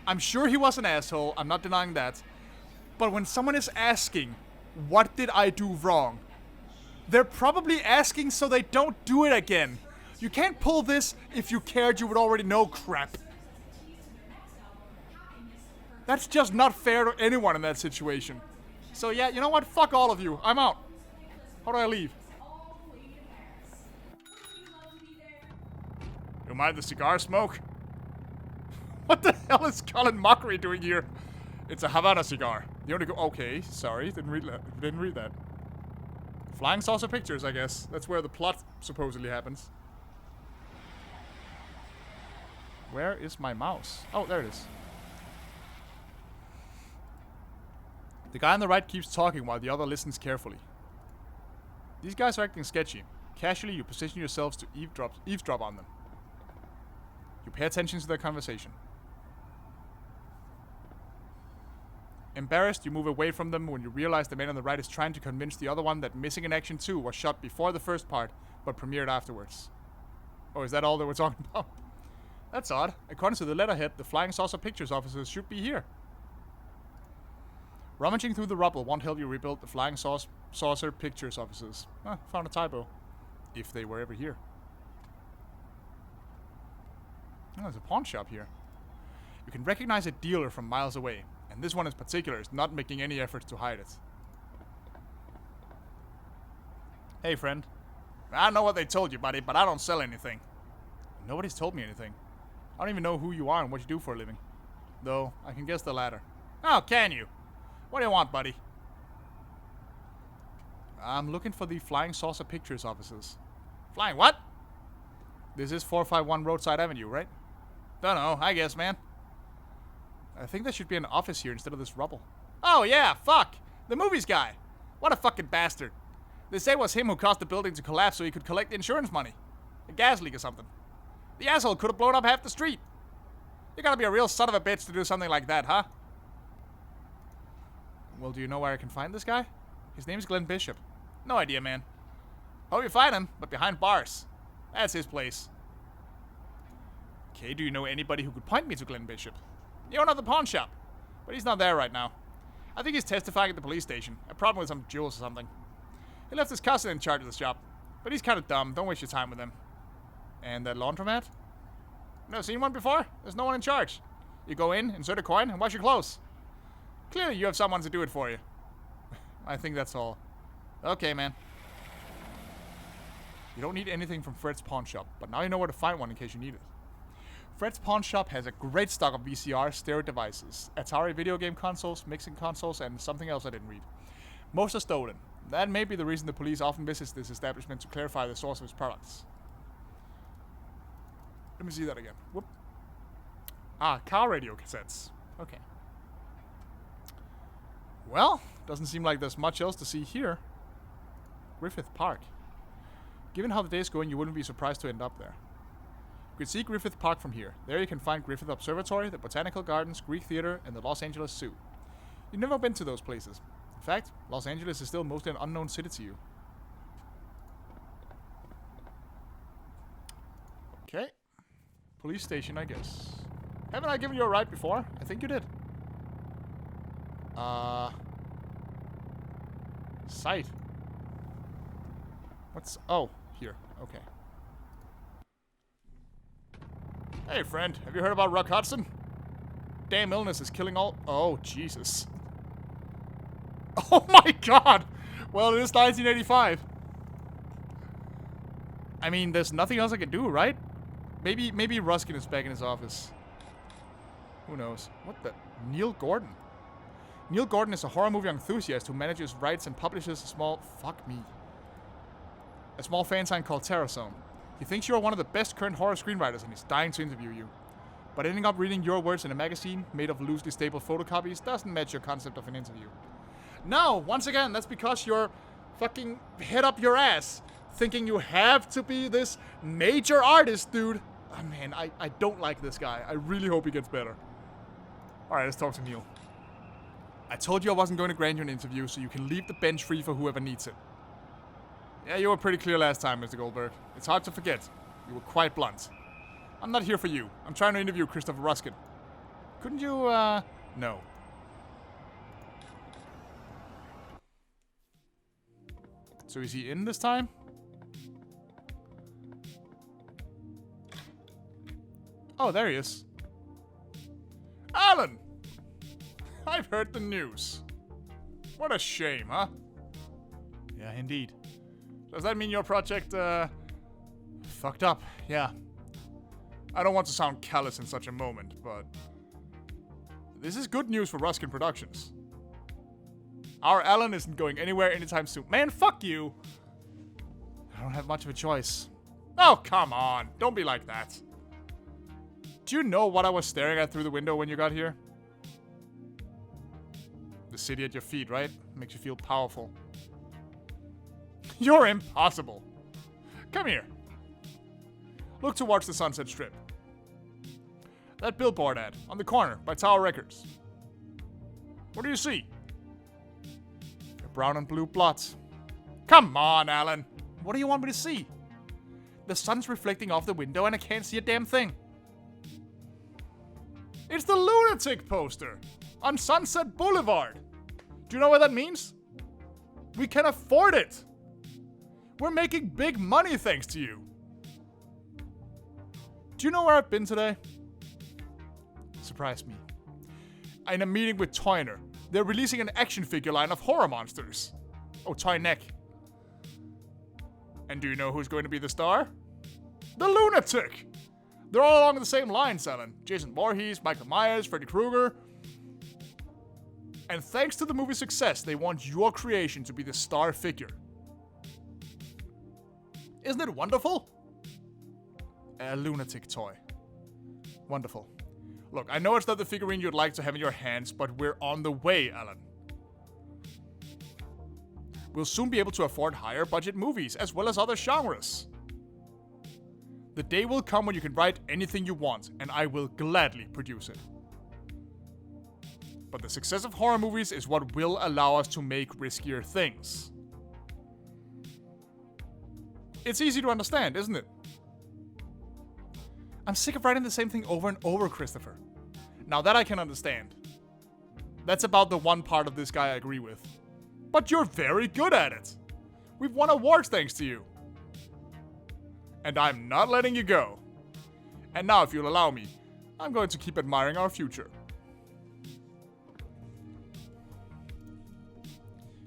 I'm sure he was an asshole, I'm not denying that. But when someone is asking, what did I do wrong? They're probably asking so they don't do it again. You can't pull this if you cared you would already know crap. That's just not fair to anyone in that situation. So yeah, you know what? Fuck all of you. I'm out. How do I leave? You mind the cigar smoke? What the hell is Colin Mockery doing here? It's a Havana cigar. The only okay, sorry, didn't read that. Flying saucer pictures, I guess. That's where the plot supposedly happens. Where is my mouse? Oh, there it is. The guy on the right keeps talking while the other listens carefully. These guys are acting sketchy. Casually, you position yourselves to eavesdrop on them. You pay attention to their conversation. Embarrassed, you move away from them when you realize the man on the right is trying to convince the other one that Missing in Action 2 was shot before the first part, but premiered afterwards. Oh, is that all they were talking about? That's odd. According to the letterhead, the Flying Saucer Pictures officers should be here. Rummaging through the rubble won't help you rebuild the flying saucer pictures offices. Found a typo. If they were ever here. Oh, there's a pawn shop here. You can recognize a dealer from miles away, and this one in particular is not making any efforts to hide it. Hey, friend. I don't know what they told you, buddy, but I don't sell anything. Nobody's told me anything. I don't even know who you are and what you do for a living. Though, I can guess the latter. Oh, can you? What do you want, buddy? I'm looking for the Flying Saucer Pictures offices. Flying what? This is 451 Roadside Avenue, right? Dunno, I guess, man. I think there should be an office here instead of this rubble. Oh, yeah, fuck! The movies guy! What a fucking bastard. They say it was him who caused the building to collapse so he could collect the insurance money. A gas leak or something. The asshole could have blown up half the street. You gotta be a real son of a bitch to do something like that, huh? Well, do you know where I can find this guy? His name's Glenn Bishop. No idea, man. Hope you find him, but behind bars. That's his place. Okay, do you know anybody who could point me to Glenn Bishop? The owner of the pawn shop. But he's not there right now. I think he's testifying at the police station. A problem with some jewels or something. He left his cousin in charge of the shop. But he's kind of dumb. Don't waste your time with him. And that laundromat? Never seen one before? There's no one in charge. You go in, insert a coin, and wash your clothes. Clearly you have someone to do it for you. I think that's all. Okay, man. You don't need anything from Fred's pawn shop, but now you know where to find one in case you need it. Fred's pawn shop has a great stock of VCR stereo devices, Atari video game consoles, mixing consoles, and something else I didn't read. Most are stolen. That may be the reason the police often visits this establishment to clarify the source of its products. Let me see that again. Whoop. Car radio cassettes. Okay. Well, doesn't seem like there's much else to see here. Griffith Park. Given how the day's going, you wouldn't be surprised to end up there. You can see Griffith Park from here. There you can find Griffith Observatory, the Botanical Gardens, Greek Theater, and the Los Angeles Zoo. You've never been to those places. In fact, Los Angeles is still mostly an unknown city to you. Okay. Police station, I guess. Haven't I given you a ride before? I think you did. Site. What's... Oh, here. Okay. Hey, friend. Have you heard about Rock Hudson? Damn illness is killing all... Oh, Jesus. Oh my god! Well, it is 1985. I mean, there's nothing else I can do, right? Maybe Ruskin is back in his office. Who knows? What the... Neil Gordon. Neil Gordon is a horror movie enthusiast who manages, writes, and publishes a small... Fuck me. A small fanzine called Terrorzone. He thinks you are one of the best current horror screenwriters and he's dying to interview you. But ending up reading your words in a magazine made of loosely stapled photocopies doesn't match your concept of an interview. No, once again, that's because you're fucking head up your ass, thinking you have to be this major artist, dude. Oh man, I don't like this guy. I really hope he gets better. Alright, let's talk to Neil. I told you I wasn't going to grant you an interview, so you can leave the bench free for whoever needs it. Yeah, you were pretty clear last time, Mr. Goldberg. It's hard to forget. You were quite blunt. I'm not here for you. I'm trying to interview Christopher Ruskin. Couldn't you, no. So is he in this time? Oh, there he is. Alan! I've heard the news. What a shame, huh? Yeah, indeed. Does that mean your project, fucked up? Yeah. I don't want to sound callous in such a moment, but... this is good news for Ruskin Productions. Our Alan isn't going anywhere anytime soon. Man, fuck you! I don't have much of a choice. Oh, come on. Don't be like that. Do you know what I was staring at through the window when you got here? The city at your feet, right? Makes you feel powerful. You're impossible. Come here. Look towards the Sunset Strip. That billboard ad on the corner by Tower Records. What do you see? A brown and blue blot. Come on, Alan. What do you want me to see? The sun's reflecting off the window and I can't see a damn thing. It's the lunatic poster on Sunset Boulevard. Do you know what that means? We can afford it. We're making big money thanks to you. Do you know where I've been today? Surprise me. In a meeting with Toyner. They're releasing an action figure line of horror monsters. Oh, Toynek. And do you know who's going to be the star? The Lunatic! They're all along the same lines, Alan. Jason Voorhees, Michael Myers, Freddy Krueger. And thanks to the movie's success, they want your creation to be the star figure. Isn't it wonderful? A lunatic toy. Wonderful. Look, I know it's not the figurine you'd like to have in your hands, but we're on the way, Alan. We'll soon be able to afford higher budget movies, as well as other genres. The day will come when you can write anything you want, and I will gladly produce it. But the success of horror movies is what will allow us to make riskier things. It's easy to understand, isn't it? I'm sick of writing the same thing over and over, Christopher. Now that I can understand. That's about the one part of this guy I agree with. But you're very good at it. We've won awards thanks to you. And I'm not letting you go. And now, if you'll allow me, I'm going to keep admiring our future.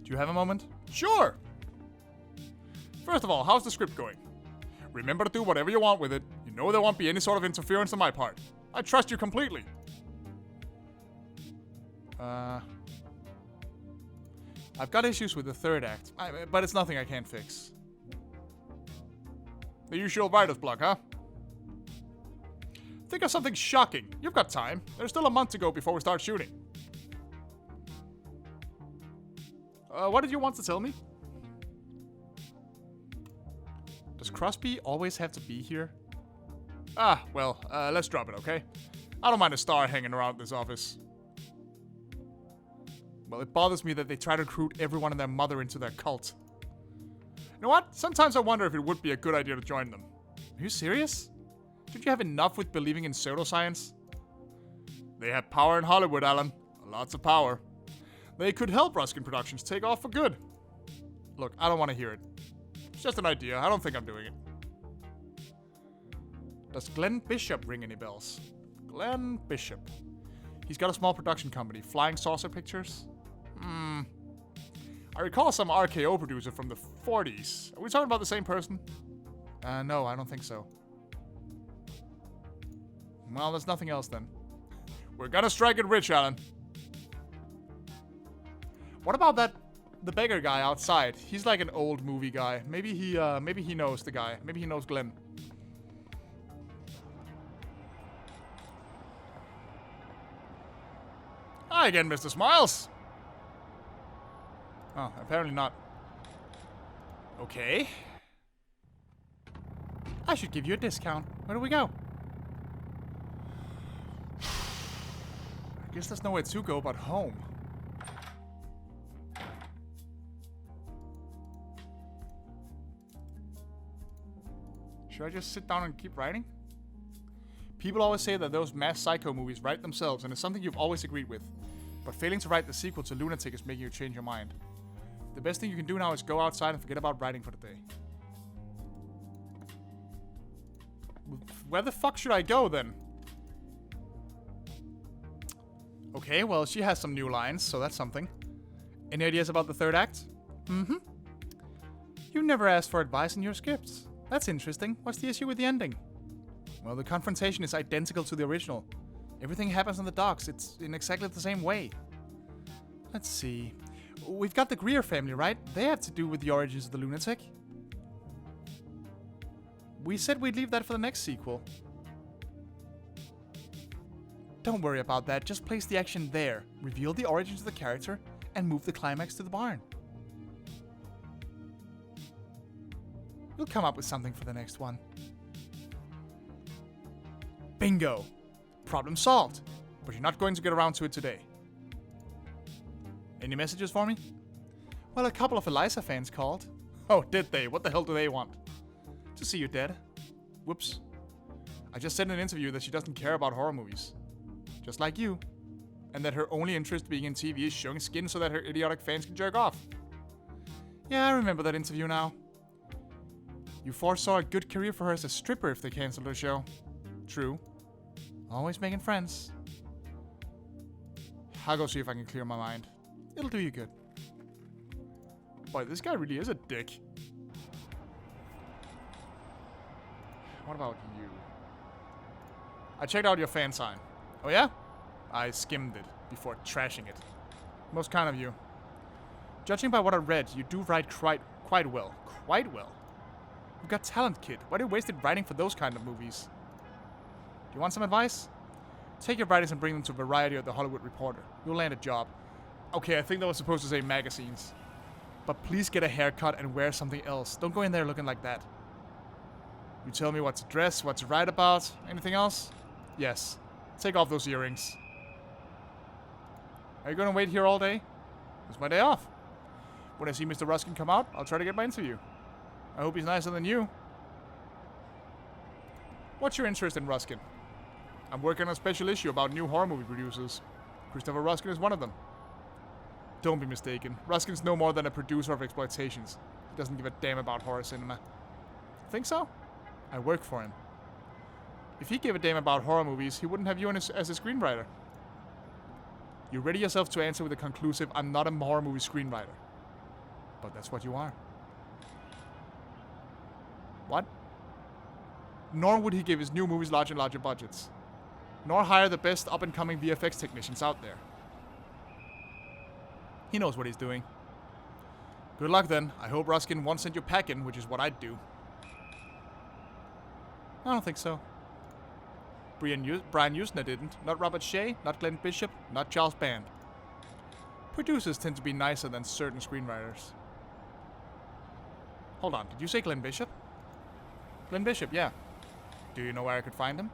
Do you have a moment? Sure! First of all, how's the script going? Remember to do whatever you want with it. You know there won't be any sort of interference on my part. I trust you completely. I've got issues with the third act, but it's nothing I can't fix. The usual writer's block, huh? Think of something shocking. You've got time. There's still a month to go before we start shooting. What did you want to tell me? Does Crosby always have to be here? Well, let's drop it, okay? I don't mind a star hanging around this office. Well, it bothers me that they try to recruit everyone and their mother into their cult. You know what? Sometimes I wonder if it would be a good idea to join them. Are you serious? Don't you have enough with believing in pseudoscience? They have power in Hollywood, Alan. Lots of power. They could help Ruskin Productions take off for good. Look, I don't want to hear it. It's just an idea. I don't think I'm doing it. Does Glenn Bishop ring any bells? Glenn Bishop. He's got a small production company, Flying Saucer Pictures. I recall some RKO producer from the 40s. Are we talking about the same person? No, I don't think so. Well, there's nothing else then. We're gonna strike it rich, Alan. What about the beggar guy outside? He's like an old movie guy. Maybe he knows the guy. Maybe he knows Glenn. Hi again, Mr. Smiles. Oh, apparently not. Okay. I should give you a discount. Where do we go? I guess there's nowhere to go but home. Should I just sit down and keep writing? People always say that those mass psycho movies write themselves, and it's something you've always agreed with. But failing to write the sequel to Lunatic is making you change your mind. The best thing you can do now is go outside and forget about writing for the day. Where the fuck should I go, then? Okay, well, she has some new lines, so that's something. Any ideas about the third act? You never asked for advice in your scripts. That's interesting. What's the issue with the ending? Well, the confrontation is identical to the original. Everything happens on the docks. It's in exactly the same way. Let's see. We've got the Greer family, right? They have to do with the origins of the Lunatic. We said we'd leave that for the next sequel. Don't worry about that. Just place the action there. Reveal the origins of the character and move the climax to the barn. We'll come up with something for the next one. Bingo! Problem solved. But you're not going to get around to it today. Any messages for me? Well, a couple of Eliza fans called. Oh, did they? What the hell do they want? To see you dead. Whoops. I just said in an interview that she doesn't care about horror movies. Just like you. and that her only interest being in TV is showing skin so that her idiotic fans can jerk off. Yeah, I remember that interview now. You foresaw a good career for her as a stripper if they cancelled her show. True. Always making friends. I'll go see if I can clear my mind. It'll do you good. Boy, this guy really is a dick. What about you? I checked out your fan sign. Oh yeah? I skimmed it before trashing it. Most kind of you. Judging by what I read, you do write quite well. Quite well. You've got talent, kid. Why do you waste it writing for those kind of movies? Do you want some advice? Take your writings and bring them to Variety or The Hollywood Reporter. You'll land a job. Okay, I think that was supposed to say magazines. But please get a haircut and wear something else. Don't go in there looking like that. You tell me what to dress, what to write about. Anything else? Yes. Take off those earrings. Are you going to wait here all day? It's my day off. When I see Mr. Ruskin come out, I'll try to get my interview. I hope he's nicer than you. What's your interest in Ruskin? I'm working on a special issue about new horror movie producers. Christopher Ruskin is one of them. Don't be mistaken. Ruskin's no more than a producer of exploitations. He doesn't give a damn about horror cinema. Think so? I work for him. If he gave a damn about horror movies, he wouldn't have you as a screenwriter. You ready yourself to answer with a conclusive, I'm not a horror movie screenwriter. But that's what you are. What? Nor would he give his new movies larger and larger budgets. Nor hire the best up-and-coming VFX technicians out there. He knows what he's doing. Good luck then. I hope Ruskin won't send you packing, which is what I'd do. I don't think so. Brian Usner didn't. Not Robert Shea, not Glenn Bishop, not Charles Band. Producers tend to be nicer than certain screenwriters. Hold on, did you say Glenn Bishop? Glenn Bishop, yeah. Do you know where I could find him?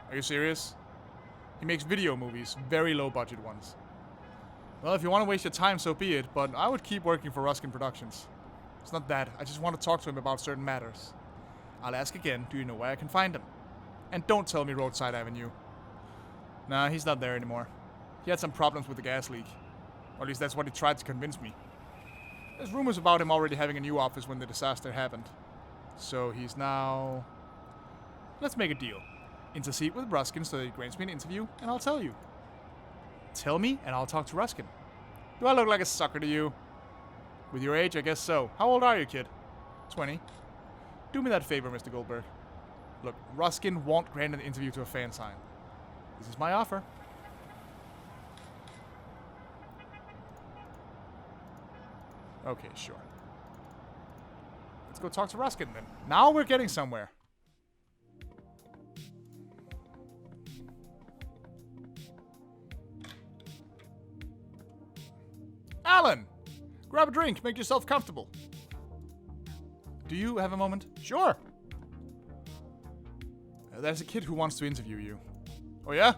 Are you serious? He makes video movies, very low budget ones. Well, if you want to waste your time, so be it, but I would keep working for Ruskin Productions. It's not that, I just want to talk to him about certain matters. I'll ask again, do you know where I can find him? And don't tell me Roadside Avenue. Nah, he's not there anymore. He had some problems with the gas leak. Or at least that's what he tried to convince me. There's rumors about him already having a new office when the disaster happened. So he's now... Let's make a deal. Intercede with Ruskin so that he grants me an interview, and I'll tell you. Tell me, and I'll talk to Ruskin. Do I look like a sucker to you? With your age, I guess so. How old are you, kid? 20. Do me that favor, Mr. Goldberg. Look, Ruskin won't grant an interview to a fan sign. This is my offer. Okay, sure. Let's go talk to Ruskin then. Now we're getting somewhere. Alan! Grab a drink, make yourself comfortable. Do you have a moment? Sure. There's a kid who wants to interview you. Oh yeah?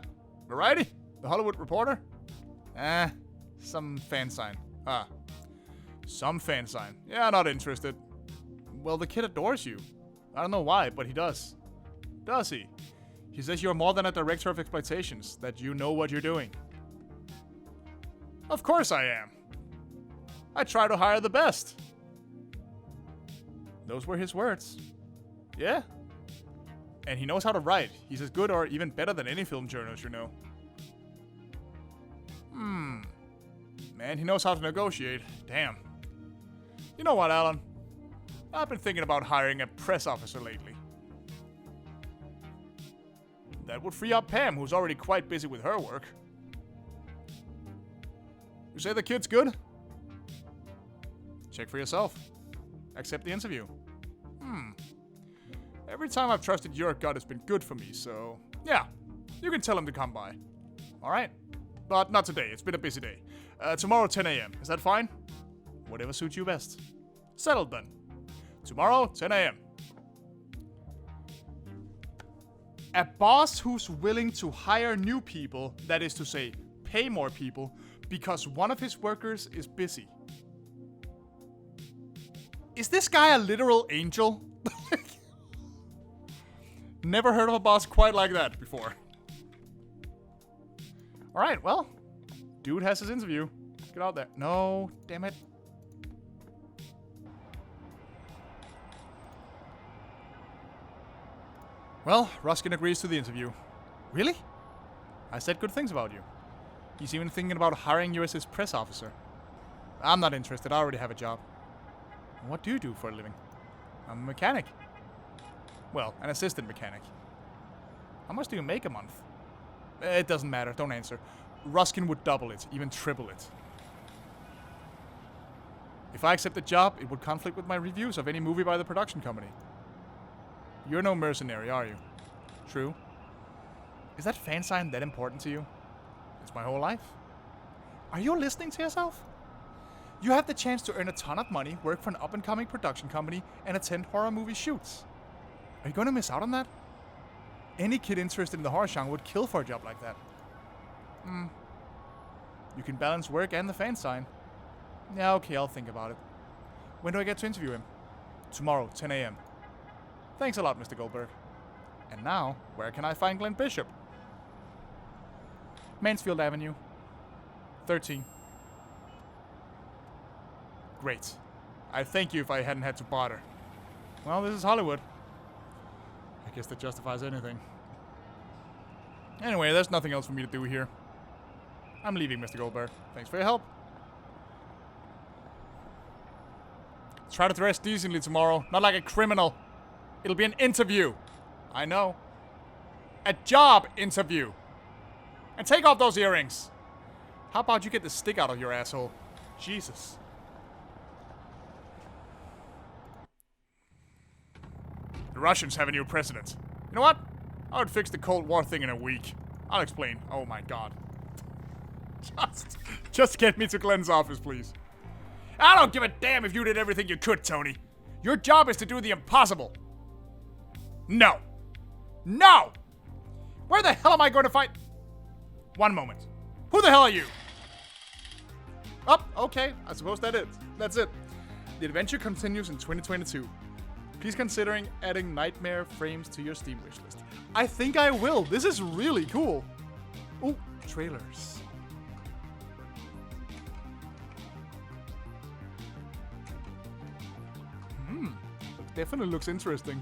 Variety? The Hollywood Reporter? Some fan sign. Ah. Some fan sign. Yeah, not interested. Well, the kid adores you. I don't know why, but he does. Does he? He says you're more than a director of exploitations, that you know what you're doing. Of course I am. I try to hire the best. Those were his words. Yeah. And he knows how to write. He's as good or even better than any film journalist you know. Man, he knows how to negotiate. Damn. You know what, Alan? I've been thinking about hiring a press officer lately. That would free up Pam, who's already quite busy with her work. You say the kid's good? Check for yourself. Accept the interview. Every time I've trusted your gut, it's been good for me, so... Yeah, you can tell him to come by. Alright? But not today, it's been a busy day. Tomorrow 10 a.m., is that fine? Whatever suits you best. Settled then. Tomorrow, 10 a.m. A boss who's willing to hire new people, that is to say, pay more people, because one of his workers is busy. Is this guy a literal angel? Never heard of a boss quite like that before. Alright, well, Dude has his interview. Get out there. No, damn it. Well, Ruskin agrees to the interview. Really? I said good things about you. He's even thinking about hiring you as his press officer. I'm not interested. I already have a job. What do you do for a living? I'm a mechanic. Well, an assistant mechanic. How much do you make a month? It doesn't matter. Don't answer. Ruskin would double it, even triple it. If I accept the job, it would conflict with my reviews of any movie by the production company. You're no mercenary, are you? True. Is that fan sign that important to you? It's my whole life. Are you listening to yourself? You have the chance to earn a ton of money, work for an up-and-coming production company, and attend horror movie shoots. Are you going to miss out on that? Any kid interested in the horror genre would kill for a job like that. You can balance work and the fan sign. Yeah, okay, I'll think about it. When do I get to interview him? Tomorrow, 10 a.m. Thanks a lot, Mr. Goldberg. And now, where can I find Glenn Bishop? Mansfield Avenue. 13. Great. I'd thank you if I hadn't had to bother. Well, this is Hollywood. I guess that justifies anything. Anyway, there's nothing else for me to do here. I'm leaving, Mr. Goldberg. Thanks for your help. Try to dress decently tomorrow, not like a criminal. It'll be an interview. I know. A job interview. And take off those earrings. How about you get the stick out of your asshole? Jesus. The Russians have a new president. You know what? I would fix the Cold War thing in a week. I'll explain. Oh my god. Just get me to Glenn's office, please. I don't give a damn if you did everything you could, Tony. Your job is to do the impossible. No. No! Where the hell am I going to find... One moment. Who the hell are you? Oh, okay. I suppose that's it. The adventure continues in 2022. Please considering adding Nightmare Frames to your Steam wishlist. I think I will. This is really cool. Oh, trailers. Definitely looks interesting.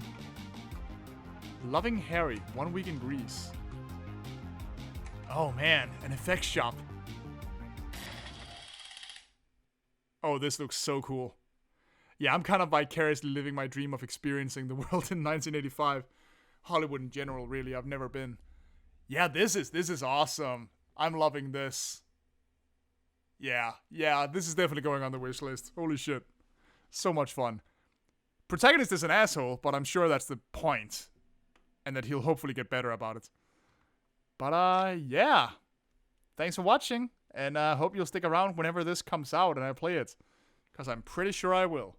Loving Harry, 1 week in Greece. Oh man, an effects shop. Oh, this looks so cool. Yeah, I'm kind of vicariously living my dream of experiencing the world in 1985. Hollywood in general, really. I've never been. Yeah, this is awesome. I'm loving this. Yeah, this is definitely going on the wish list. Holy shit. So much fun. Protagonist is an asshole, but I'm sure that's the point. And that he'll hopefully get better about it. But, yeah. Thanks for watching. And I hope you'll stick around whenever this comes out and I play it. Because I'm pretty sure I will.